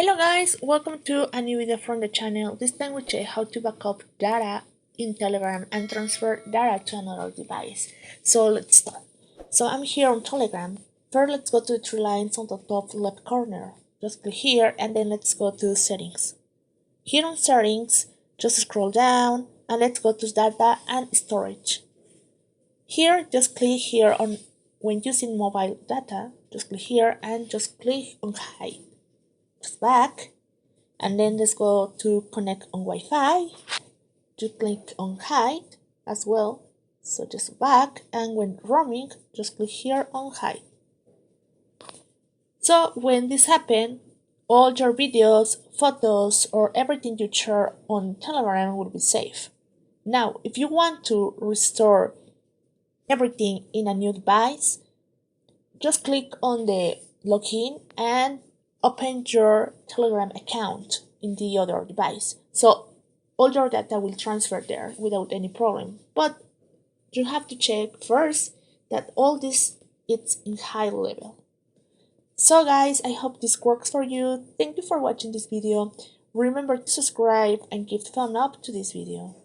Hello guys, welcome to a new video from the channel. This time we check how to back up data in Telegram and transfer data to another device. So let's start. So I'm here on Telegram. First let's go to the three lines on the top left corner. Just click here and then let's go to settings. Here on settings, just scroll down and let's go to data and storage. Here just click here on when using mobile data, just click here and just click on hide. Just back and then let's go to connect on Wi-Fi. Just click on hide as well. So just back, and when roaming, just click here on hide. So when this happens, all your videos, photos, or everything you share on Telegram will be safe. Now, if you want to restore everything in a new device, just click on the login and open your Telegram account in the other device. So all your data will transfer there without any problem. But you have to check first that all this is in high level. So guys, I hope this works for you. Thank you for watching this video. Remember to subscribe and give thumb up to this video.